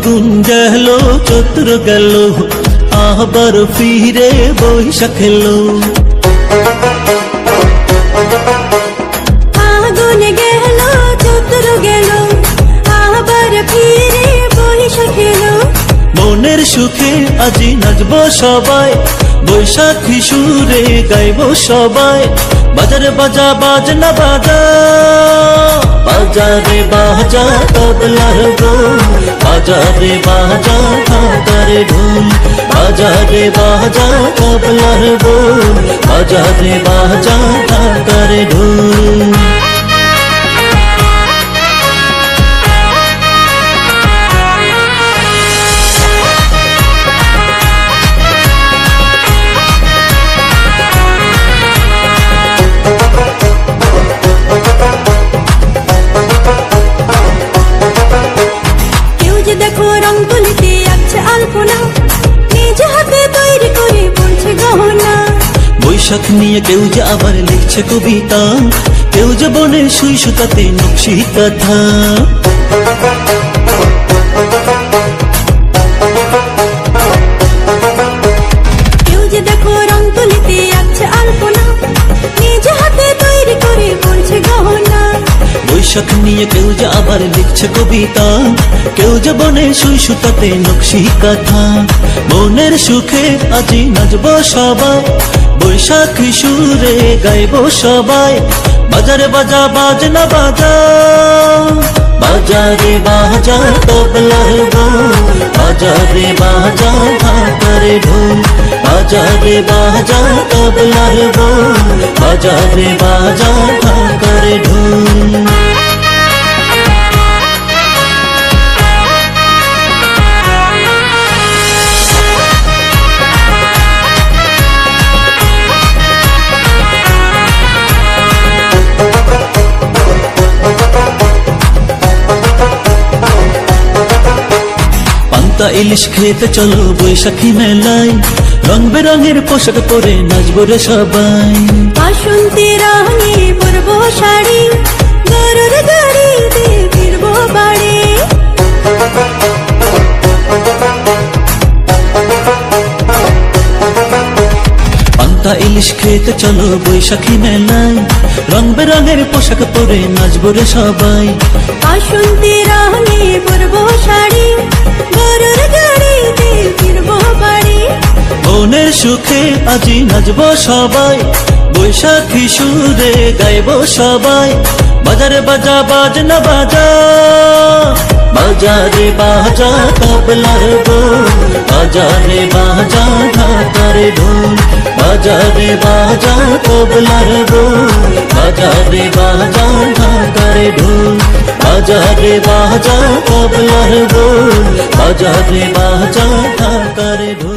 ফাগুন গেল চৈত্র গেল আবার ফিরে বৈশাখ এলো। ফাগুন গেল চৈত্র গেল আবার ফিরে বৈশাখ এলো। মনের সুখে আজি নাচবো সবাই, বৈশাখী সুরে গাইবো সবাই। বাজারে বাজা বাজনা বাজা, বাজারে বাজা তবলার ঢোল, বাজারে বাজা ঢাকার ঢোল, বাজারে বাজা তবলার ঢোল, বাজারে বাজা ঢাকার ঢোল। দেখো রং তুলিতে আছে আলপনা, নিজ হাতে তৈরি করে পড়ছে গহনা। বৈশাখ নিয়ে কেউ যে আবার লিখছে কবিতা, কেউ যে বনে সুই সুতাতে নকশি কথা। কেউ যে দেখো রং তুলিতে আছে আলপনা, নিজ হাতে তৈরি করে পড়ছে গহনা। বৈশাখ নিয়ে কেউ যে আবার লিখছে কবিতা, কেউ যে বনে সুই সুতাতে নকশি কথা। মনের সুখে আজি নাচবো সবাই, বৈশাখী সুরে গাইবো সবাই। বাজারে বাজা বাজনা বাজা, বাজারে বাজা তবলার ঢোল, বাজারে বাজা ঢাকার ঢোল, বাজারে বাজা তবলার ঢোল, বাজারে বাজা ঢাকার ঢোল। পান্তা ইলিশ খেতে চলো বৈশাখী মেলায়, রং বেরঙের পোশাক পরে নাচবো রে সবাই। বাসন্তী রঙে পরবো শাড়ি, গরুর গাড়িতে ফিরবো বাড়ি। পান্তা ইলিশ খেতে চলো বৈশাখী মেলায়, রং বেরঙের পোশাক পরে নাচবো রে সবাই। বাসন্তী রঙে পরবো শাড়ি, গরুর গাড়িতে ফিরবো বাড়ি। মনের সুখে আজি নাচবো সবাই, বৈশাখী সুরে গাইবো সবাই। বাজারে বাজা বাজনা বাজা, বাজারে বাজা তবলার ঢোল, বাজারে বাজা ঢাকার ঢোল, বাজারে বাজা তবলার ঢোল, বাজারে বাজা ঢাকার ঢোল, বাজারে বাজা তবলার ঢোল, বাজারে বাজা ঢাকার ঢোল।